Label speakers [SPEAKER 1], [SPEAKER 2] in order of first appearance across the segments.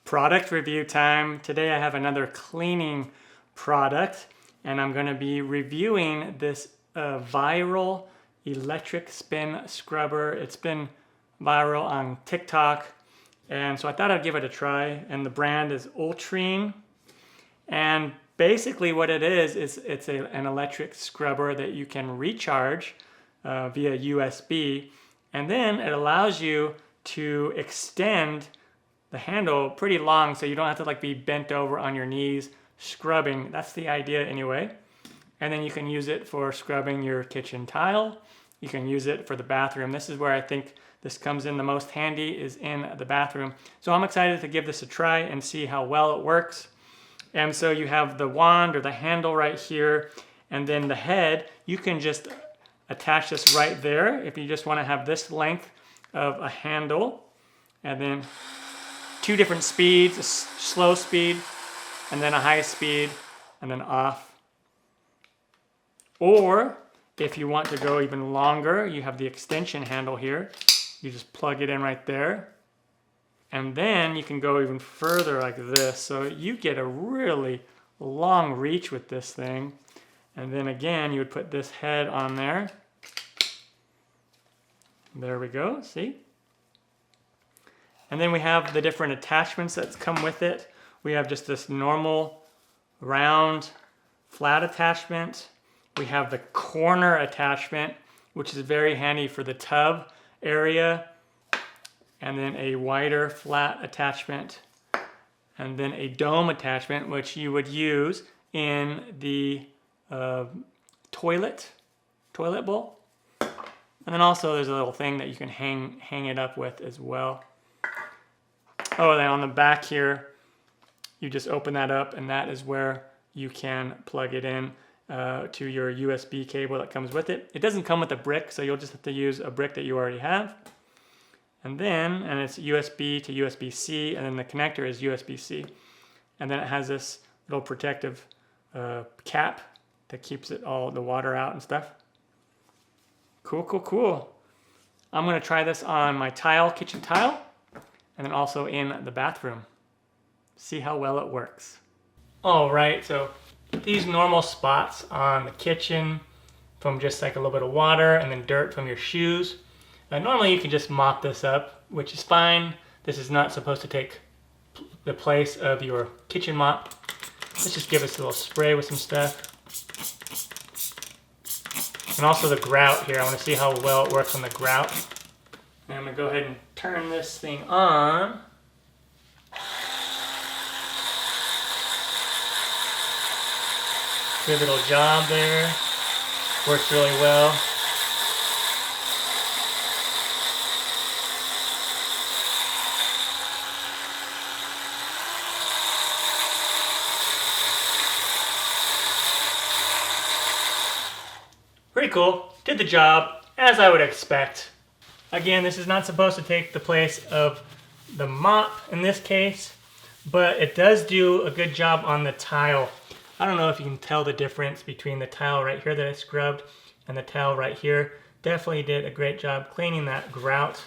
[SPEAKER 1] Product review time. Today I have another cleaning product and I'm going to be reviewing this viral electric spin scrubber. It's been viral on TikTok and so I thought I'd give it a try, and the brand is Ultrean. And basically what it is it's an electric scrubber that you can recharge via USB, and then it allows you to extend the handle pretty long so you don't have to be bent over on your knees scrubbing. That's the idea anyway. And then you can use it for scrubbing your kitchen tile. You can use it for the bathroom. This is where I think this comes in the most handy, is in the bathroom. So I'm excited to give this a try and see how well it works. And so you have the wand or the handle right here, and then the head, you can just attach this right there if you just want to have this length of a handle. And then two different speeds, a slow speed and then a high speed and then off. Or if you want to go even longer, you have the extension handle here. You just plug it in right there. And then you can go even further like this. So you get a really long reach with this thing. And then again, you would put this head on there. There we go, see? And then we have the different attachments that come with it. We have just this normal round flat attachment. We have the corner attachment, which is very handy for the tub area. And then a wider flat attachment. And then a dome attachment, which you would use in the toilet bowl. And then also there's a little thing that you can hang it up with as well. Oh, and then on the back here, you just open that up, and that is where you can plug it in to your USB cable that comes with it. It doesn't come with a brick, so you'll just have to use a brick that you already have. And it's USB to USB-C, and then the connector is USB-C. And then it has this little protective cap that keeps all the water out and stuff. Cool, cool, cool. I'm gonna try this on my kitchen tile, and then also in the bathroom. See how well it works. All right, so these normal spots on the kitchen from just a little bit of water and then dirt from your shoes. Normally you can just mop this up, which is fine. This is not supposed to take the place of your kitchen mop. Let's just give us a little spray with some stuff. And also the grout here. I want to see how well it works on the grout. And I'm going to go ahead and turn this thing on. Good little job there. Works really well. Pretty cool. Did the job, as I would expect. Again, this is not supposed to take the place of the mop in this case, but it does do a good job on the tile. I don't know if you can tell the difference between the tile right here that I scrubbed and the tile right here. Definitely did a great job cleaning that grout,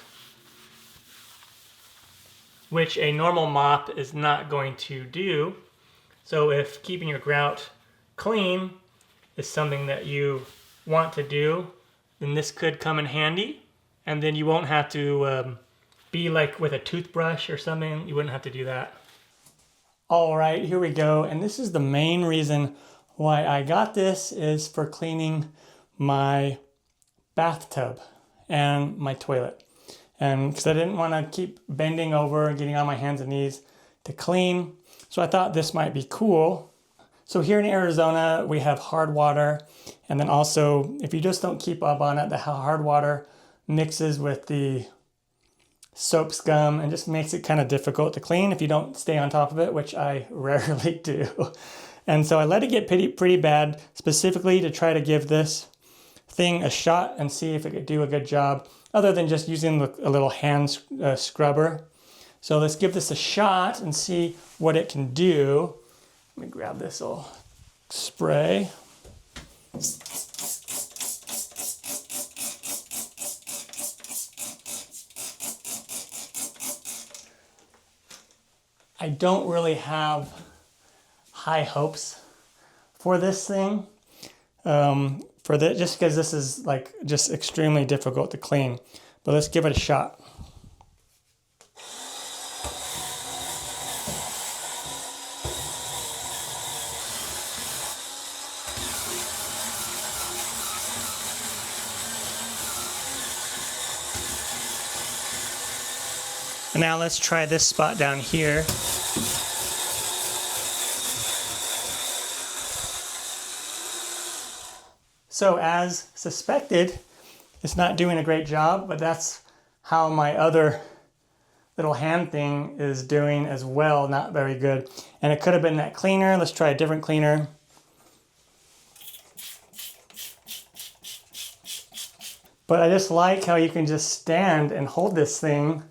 [SPEAKER 1] which a normal mop is not going to do. So if keeping your grout clean is something that you want to do, then this could come in handy. And then you won't have to be like with a toothbrush or something. You wouldn't have to do that. All right, here we go. And this is the main reason why I got this, is for cleaning my bathtub and my toilet. And because I didn't want to keep bending over and getting on my hands and knees to clean. So I thought this might be cool. So here in Arizona, we have hard water. And then also, if you just don't keep up on it, the hard water mixes with the soap scum and just makes it kind of difficult to clean if you don't stay on top of it, which I rarely do. And so I let it get pretty bad, specifically to try to give this thing a shot and see if it could do a good job, other than just using a little hand scrubber. So let's give this a shot and see what it can do. Let me grab this little spray. I don't really have high hopes for this thing. Just because this is like just extremely difficult to clean. But let's give it a shot. And now let's try this spot down here. So as suspected, it's not doing a great job, but that's how my other little hand thing is doing as well. Not very good. And it could have been that cleaner. Let's try a different cleaner. But I just like how you can just stand and hold this thing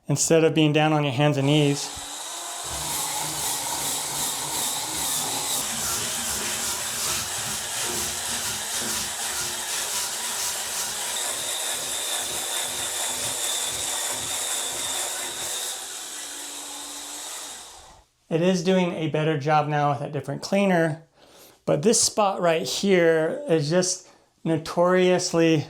[SPEAKER 1] instead of being down on your hands and knees. It is doing a better job now with a different cleaner, but this spot right here is just notoriously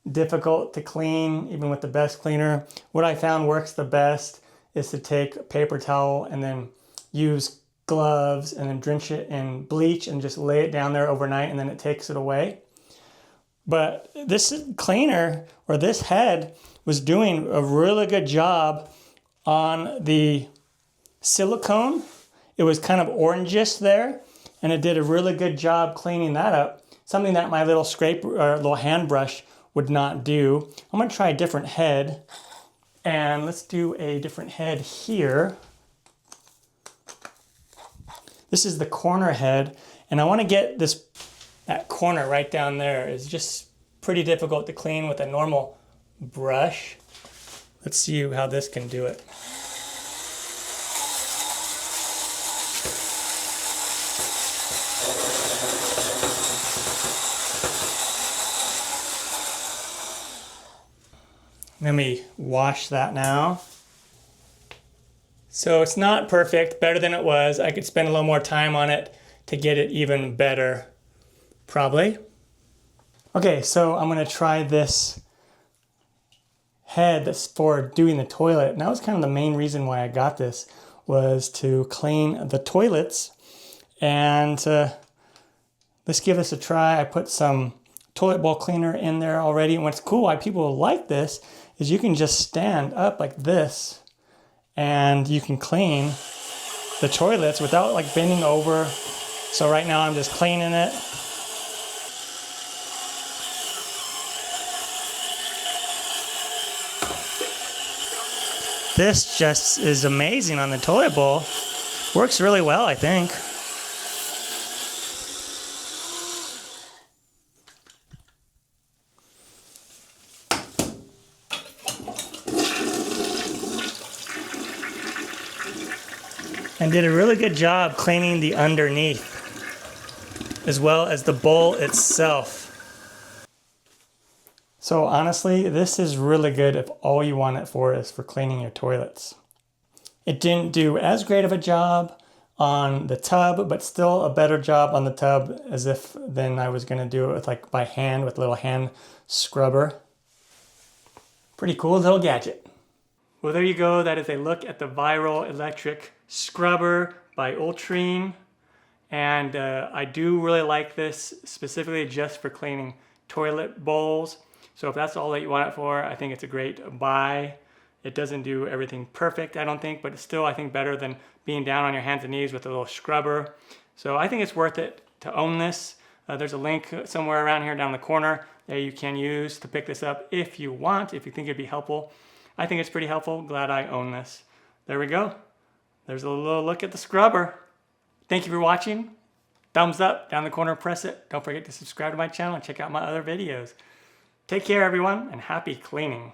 [SPEAKER 1] difficult to clean, even with the best cleaner. What I found works the best is to take a paper towel and then use gloves and then drench it in bleach and just lay it down there overnight, and then it takes it away. But this cleaner, or this head, was doing a really good job on the silicone. It was kind of orangish there, and it did a really good job cleaning that up. Something that my little scrape or little hand brush would not do. I'm going to try a different head, and let's do a different head here. This is the corner head, and I want to get that corner right down there. It's just pretty difficult to clean with a normal brush. Let's see how this can do it. Let me wash that now. So it's not perfect, better than it was. I could spend a little more time on it to get it even better, probably. Okay, so I'm gonna try this head that's for doing the toilet. And that was kind of the main reason why I got this, was to clean the toilets. And let's give this a try. I put some toilet bowl cleaner in there already. And what's cool, why people like this, is you can just stand up like this and you can clean the toilets without like bending over. So right now I'm just cleaning it. This just is amazing on the toilet bowl. Works really well, I think. And did a really good job cleaning the underneath, as well as the bowl itself. So honestly, this is really good if all you want it for is for cleaning your toilets. It didn't do as great of a job on the tub, but still a better job on the tub as if then I was gonna do it with like by hand with a little hand scrubber. Pretty cool little gadget. Well, there you go. That is a look at the viral electric scrubber by Ultrean. And I do really like this specifically just for cleaning toilet bowls. So if that's all that you want it for, I think it's a great buy. It doesn't do everything perfect, I don't think, but it's still, I think, better than being down on your hands and knees with a little scrubber. So I think it's worth it to own this. There's a link somewhere around here down the corner that you can use to pick this up if you want, if you think it'd be helpful. I think it's pretty helpful. Glad I own this. There we go. There's a little look at the scrubber. Thank you for watching. Thumbs up down the corner, press it. Don't forget to subscribe to my channel and check out my other videos. Take care, everyone, and happy cleaning.